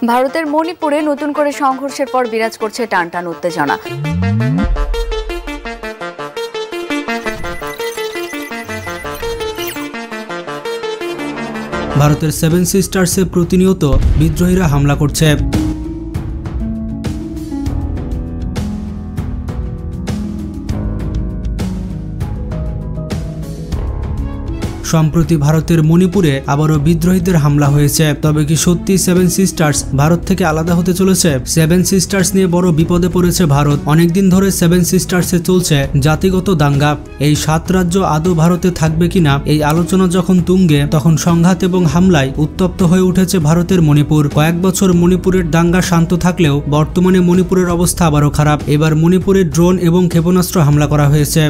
ভারতের মণিপুরে নতুন করে সংঘর্ষের পর বিরাজ করছে টানটান উত্তেজনা। ভারতের সেভেন সিস্টার্সে প্রতিনিয়ত বিদ্রোহীরা হামলা করছে। সম্প্রতি ভারতের মণিপুরে আবারও বিদ্রোহীদের হামলা হয়েছে। তবে কি সত্যি সেভেন সিস্টার্স ভারত থেকে আলাদা হতে চলেছে? সেভেন সিস্টার্স নিয়ে বড় বিপদে পড়েছে ভারত। অনেকদিন ধরে সেভেন সিস্টার্সে চলছে জাতিগত দাঙ্গা। এই 7 রাজ্য আদৌ ভারতে থাকবে কিনা এই আলোচনা যখন তুঙ্গে, তখন সংঘাত এবং হামলায় উত্তপ্ত হয়ে উঠেছে ভারতের মণিপুর। কয়েক বছর মণিপুরের দাঙ্গা শান্ত থাকলেও বর্তমানে মণিপুরের অবস্থা আবারও খারাপ। এবার মণিপুরে ড্রোন এবং ক্ষেপণাস্ত্র হামলা করা হয়েছে।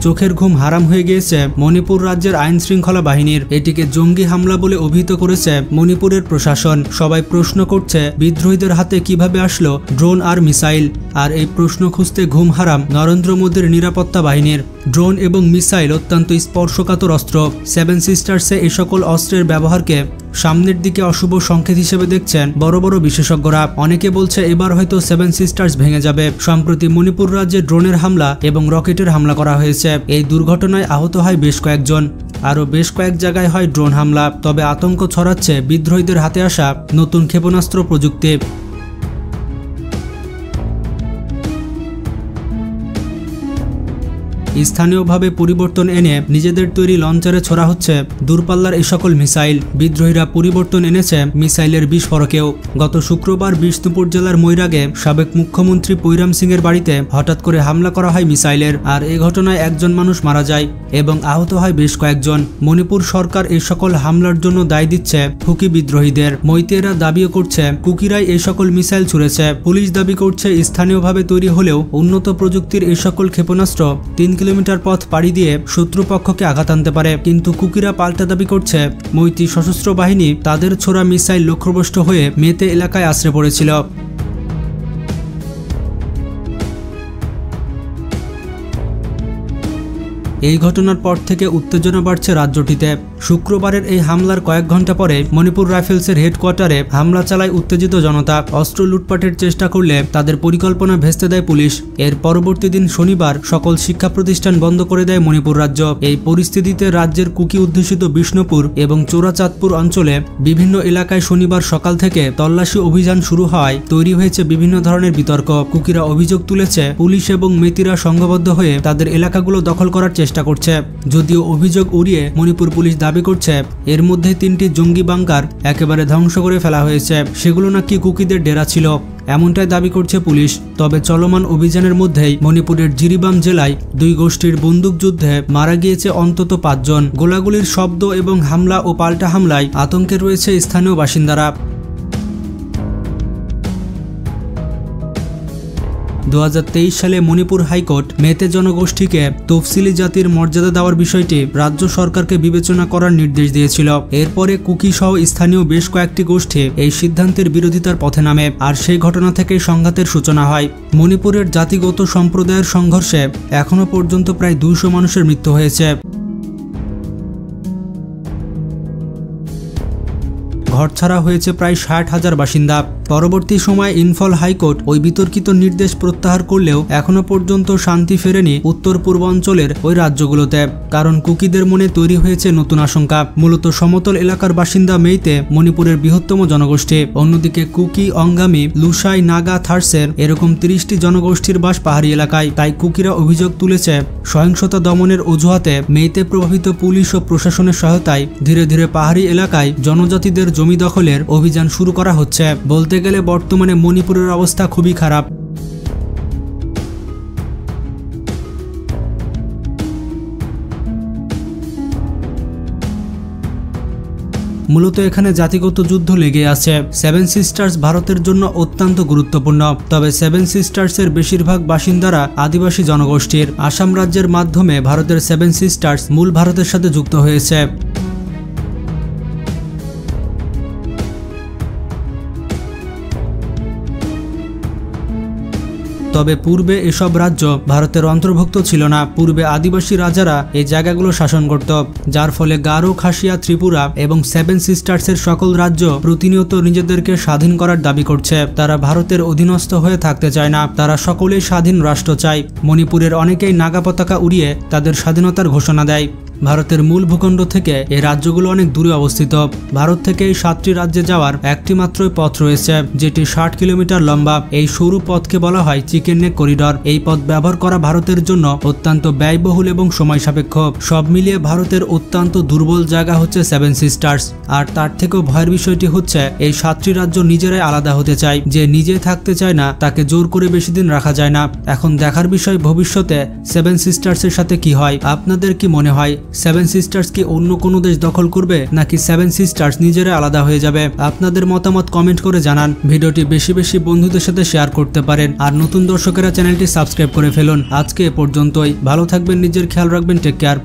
চোখের ঘুম হারাম হয়ে গিয়েছে মণিপুর রাজ্যের আইন শৃঙ্খলা বাহিনীর। এটিকে জঙ্গি হামলা বলে অভিহিত করেছে মণিপুরের প্রশাসন। সবাই প্রশ্ন করছে বিদ্রোহীদের হাতে কিভাবে আসলো ড্রোন আর মিসাইল। আর এই প্রশ্ন খুঁজতে ঘুম হারাম নরেন্দ্র মোদীর নিরাপত্তা বাহিনীর। ড্রোন এবং মিসাইল অত্যন্ত স্পর্শকাতর অস্ত্র। সেভেন সিস্টার্সে এই সকল অস্ত্রের ব্যবহারকে সামনের দিকে অশুভ সংকেত হিসেবে দেখছেন বড় বড় বিশেষজ্ঞরা। অনেকে বলছে এবার হয়তো সেভেন সিস্টার্স ভেঙে যাবে। সম্প্রতি মণিপুর রাজ্যে ড্রোনের হামলা এবং রকেটের হামলা করা হয়েছে। এই দুর্ঘটনায় আহত হয় বেশ কয়েকজন। আরও বেশ কয়েক জায়গায় হয় ড্রোন হামলা। তবে আতঙ্ক ছড়াচ্ছে বিদ্রোহীদের হাতে আসা নতুন ক্ষেপণাস্ত্র প্রযুক্তি। স্থানীয়ভাবে পরিবর্তন এনে নিজেদের তৈরি লঞ্চারে ছোড়া হচ্ছে দূরপাল্লার এই সকল মিসাইল। বিদ্রোহীরা পরিবর্তন এনেছে মিসাইলের বিস্ফোরকেও। গত শুক্রবার বিষ্ণুপুর জেলার মৈরাগে সাবেক মুখ্যমন্ত্রী পৈরাম সিং এর বাড়িতে হঠাৎ করে হামলা করা হয় মিসাইলের। আর এ ঘটনায় একজন মানুষ মারা যায় এবং আহত হয় বেশ কয়েকজন। মণিপুর সরকার এই সকল হামলার জন্য দায় দিচ্ছে কুকি বিদ্রোহীদের। মৈতেরা দাবিও করছে কুকিরাই এই সকল মিসাইল ছুড়েছে। পুলিশ দাবি করছে স্থানীয়ভাবে তৈরি হলেও উন্নত প্রযুক্তির এই সকল ক্ষেপণাস্ত্র 3 কিলোমিটার পথ পাড়ি দিয়ে শত্রুপক্ষকে আঘাত আনতে পারে। কিন্তু কুকিরা পাল্টা দাবি করছে মৈতী সশস্ত্র বাহিনী তাদের ছোড়া মিসাইল লক্ষ্যভ্রষ্ট হয়ে মেতে এলাকায় আশ্রয় পড়েছিল। এই ঘটনার পর থেকে উত্তেজনা বাড়ছে রাজ্যটিতে। শুক্রবারের এই হামলার কয়েক ঘন্টা পরে মণিপুর রাইফেলসের হেডকোয়ার্টারে হামলা চালায় উত্তেজিত জনতা। অস্ত্র লুটপাটের চেষ্টা করলে তাদের পরিকল্পনা ভেস্তে দেয় পুলিশ। এর পরবর্তী দিন শনিবার সকল শিক্ষা প্রতিষ্ঠান বন্ধ করে দেয় মণিপুর রাজ্য। এই পরিস্থিতিতে রাজ্যের কুকি অধ্যুষিত বিষ্ণুপুর এবং চোরাচাঁদপুর অঞ্চলে বিভিন্ন এলাকায় শনিবার সকাল থেকে তল্লাশি অভিযান শুরু হওয়ায় তৈরি হয়েছে বিভিন্ন ধরনের বিতর্ক। কুকিরা অভিযোগ তুলেছে পুলিশ এবং মেতিরা সংঘবদ্ধ হয়ে তাদের এলাকাগুলো দখল করার চেষ্টা করছে। যদিও অভিযোগ উড়িয়ে মণিপুর পুলিশ দাবি করছে এর মধ্যে 3টি জঙ্গি বাংকার একেবারে ধ্বংস করে ফেলা হয়েছে। সেগুলো নাকি কুকিদের ডেরা ছিল, এমনটাই দাবি করছে পুলিশ। তবে চলমান অভিযানের মধ্যেই মণিপুরের জিরিবাম জেলায় 2 গোষ্ঠীর বন্দুকযুদ্ধে মারা গিয়েছে অন্তত 5 জন। গোলাগুলির শব্দ এবং হামলা ও পাল্টা হামলায় আতঙ্কে রয়েছে স্থানীয় বাসিন্দারা। 2023 সালে মণিপুর হাইকোর্ট মেতে জনগোষ্ঠীকে তফসিলি জাতির মর্যাদা দেওয়ার বিষয়টি রাজ্য সরকারকে বিবেচনা করার নির্দেশ দিয়েছিল। এরপরে কুকি সহ স্থানীয় বেশ কয়েকটি গোষ্ঠী এই সিদ্ধান্তের বিরোধিতার পথে নামে। আর সেই ঘটনা থেকে সংঘাতের সূচনা হয়। মণিপুরের জাতিগত সম্প্রদায়ের সংঘর্ষে এখনো পর্যন্ত প্রায় 200 মানুষের মৃত্যু হয়েছে। ঘরছাড়া হয়েছে প্রায় 60,000 বাসিন্দা। পরবর্তী সময় ইম্ফল হাইকোর্ট ওই বিতর্কিত নির্দেশ প্রত্যাহার করলেও এখনো পর্যন্ত শান্তি ফেরেনি উত্তর পূর্বাঞ্চলের ওই রাজ্যগুলোতে। কারণ কুকিদের মনে তৈরি হয়েছে নতুন আশঙ্কা। মূলত সমতল এলাকার বাসিন্দা মেইতে মণিপুরের বৃহত্তম জনগোষ্ঠী। অন্যদিকে কুকি, অঙ্গামী, লুসাই, নাগা, থার্সের এরকম 30টি জনগোষ্ঠীর বাস পাহাড়ি এলাকায়। তাই কুকিরা অভিযোগ তুলেছে সহিংসতা দমনের অজুহাতে মেইতে প্রভাবিত পুলিশ ও প্রশাসনের সহায়তায় ধীরে ধীরে পাহাড়ি এলাকায় জনজাতিদের জমি দখলের অভিযান শুরু করা হচ্ছে। বলতে গেলে বর্তমানে মণিপুরের অবস্থা খুবই খারাপ। মূলত এখানে জাতিগত যুদ্ধ লেগে আছে। সেভেন সিস্টার্স ভারতের জন্য অত্যন্ত গুরুত্বপূর্ণ। তবে সেভেন সিস্টার্সের বেশিরভাগ বাসিন্দারা আদিবাসী জনগোষ্ঠীর। আসাম রাজ্যের মাধ্যমে ভারতের সেভেন সিস্টার্স মূল ভারতের সাথে যুক্ত হয়েছে। তবে পূর্বে এসব রাজ্য ভারতের অন্তর্ভুক্ত ছিল না। পূর্বে আদিবাসী রাজারা এই জায়গাগুলো শাসন করত, যার ফলে গারো, খাসিয়া, ত্রিপুরা এবং সেভেন সিস্টার্সের সকল রাজ্য প্রতিনিয়ত নিজেদেরকে স্বাধীন করার দাবি করছে। তারা ভারতের অধীনস্থ হয়ে থাকতে চায় না, তারা সকলেই স্বাধীন রাষ্ট্র চায়। মণিপুরের অনেকেই নাগা পতাকা উড়িয়ে তাদের স্বাধীনতার ঘোষণা দেয়। ভারতের মূল ভূখণ্ড থেকে এই রাজ্যগুলো অনেক দূরে অবস্থিত। ভারত থেকে এই 7টি রাজ্যে যাওয়ার একটি মাত্রই পথ রয়েছে, যেটি 60 কিলোমিটার লম্বা। এই সরু পথকে বলা হয় চিকেন নেক করিডর। এই পথ ব্যবহার করা ভারতের জন্য অত্যন্ত ব্যয়বহুল এবং সময় সাপেক্ষ। সব মিলিয়ে ভারতের অত্যন্ত দুর্বল জায়গা হচ্ছে সেভেন সিস্টার্স। আর তার থেকেও ভয়ের বিষয়টি হচ্ছে এই 7টি রাজ্য নিজেরাই আলাদা হতে চায়। যে নিজে থাকতে চায় না তাকে জোর করে বেশি দিন রাখা যায় না। এখন দেখার বিষয় ভবিষ্যতে সেভেন সিস্টার্সের সাথে কি হয়। আপনাদের কি মনে হয়, সেভেন সিস্টার্স কি অন্য কোনো দেশ দখল করবে, নাকি সেভেন সিস্টার্স নিজেরা আলাদা হয়ে যাবে? আপনাদের মতামত কমেন্ট করে জানান। ভিডিওটি বেশি বেশি বন্ধুদের সাথে শেয়ার করতে পারেন। আর নতুন দর্শকেরা চ্যানেলটি সাবস্ক্রাইব করে ফেলুন। আজকে এ পর্যন্তই। ভালো থাকবেন, নিজের খেয়াল রাখবেন। Take care.